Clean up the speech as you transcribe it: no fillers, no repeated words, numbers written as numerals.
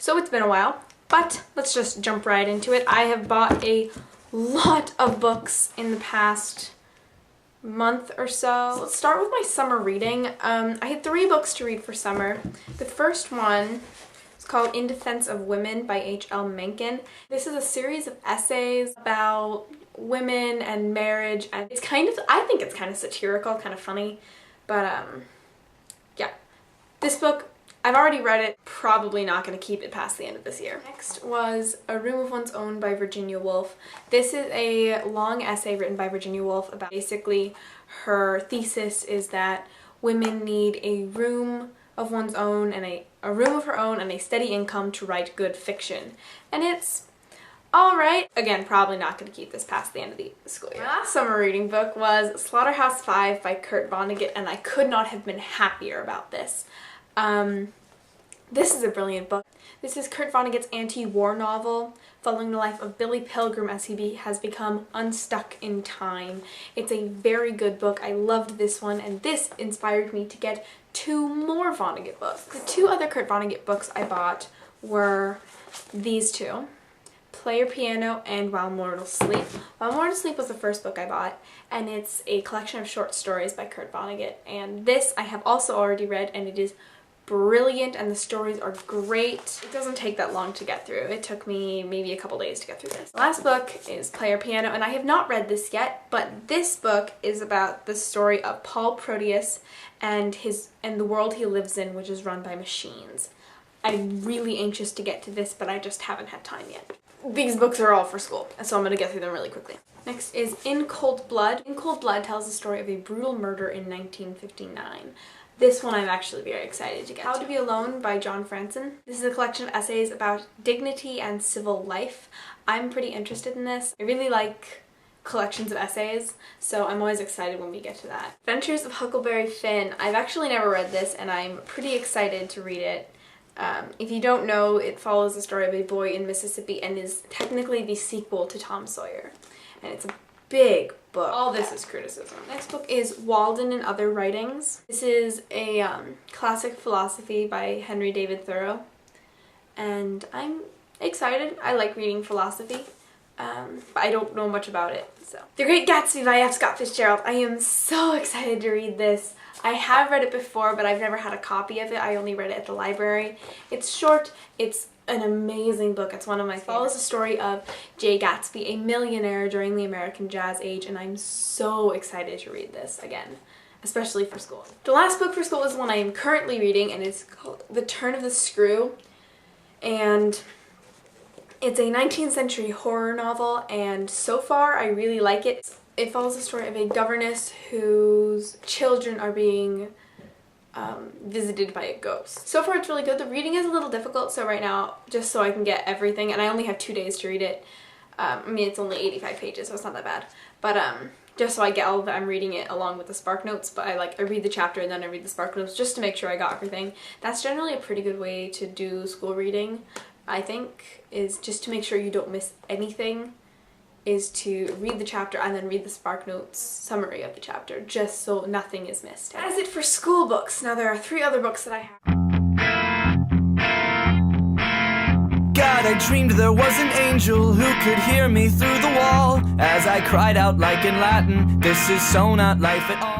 So it's been a while, but let's just jump right into it. I have bought a lot of books in the past month or so. Let's start with my summer reading. I had 3 books to read for summer. The first one is called In Defense of Women by H.L. Mencken. This is a series of essays about women and marriage, and it's kind of, I think it's kind of satirical, kind of funny, but yeah. This book, I've already read it, probably not going to keep it past the end of this year. Next was A Room of One's Own by Virginia Woolf. This is a long essay written by Virginia Woolf about basically her thesis is that women need a room of one's own and a room of her own and a steady income to write good fiction. And it's alright. Again, probably not going to keep this past the end of the school year. My last summer reading book was Slaughterhouse 5 by Vonnegut, and I could not have been happier about this. This is a brilliant book. This is Kurt Vonnegut's anti-war novel following the life of Billy Pilgrim as he has become unstuck in time. It's a very good book. I loved this one, and this inspired me to get 2 more Vonnegut books. The 2 other Kurt Vonnegut books I bought were these 2. Play Your Piano and While Mortals Sleep. While Mortals Sleep was the first book I bought, and it's a collection of short stories by Kurt Vonnegut. And this I have also already read, and it is brilliant, and the stories are great. It doesn't take that long to get through. It took me maybe a couple days to get through this. The last book is Play Your Piano, and I have not read this yet, but this book is about the story of Paul Proteus and the world he lives in, which is run by machines. I'm really anxious to get to this, but I just haven't had time yet. These books are all for school, so I'm going to get through them really quickly. Next is In Cold Blood. In Cold Blood tells the story of a brutal murder in 1959. This one I'm actually very excited to get to. How to Be Alone by John Franzen. This is a collection of essays about dignity and civil life. I'm pretty interested in this. I really like collections of essays, so I'm always excited when we get to that. Adventures of Huckleberry Finn. I've actually never read this, and I'm pretty excited to read it. If you don't know, it follows the story of a boy in Mississippi and is technically the sequel to Tom Sawyer. And it's a big book. All this is criticism. Next book is Walden and Other Writings. This is a classic philosophy by Henry David Thoreau. And I'm excited. I like reading philosophy. But I don't know much about it. So, The Great Gatsby by F. Scott Fitzgerald. I am so excited to read this. I have read it before, but I've never had a copy of it. I only read it at the library. It's short. It's an amazing book. It's one of my favorites. It follows the story of Jay Gatsby, a millionaire during the American Jazz age, and I'm so excited to read this again, especially for school. The last book for school is one I am currently reading, and it's called The Turn of the Screw, and it's a 19th century horror novel, and so far I really like it. It follows the story of a governess whose children are being visited by a ghost. So far it's really good. The reading is a little difficult, so right now, just so I can get everything, and I only have 2 days to read it. I mean, it's only 85 pages, so it's not that bad. But just so I get all of it, I'm reading it along with the Spark Notes, but I read the chapter and then I read the Spark Notes just to make sure I got everything. That's generally a pretty good way to do school reading, I think, is just to make sure you don't miss anything, is to read the chapter and then read the Spark Notes summary of the chapter, just so nothing is missed. That is it for school books. Now there are 3 other books that I have. God, I dreamed there was an angel who could hear me through the wall as I cried out like in Latin, this is so not life at all.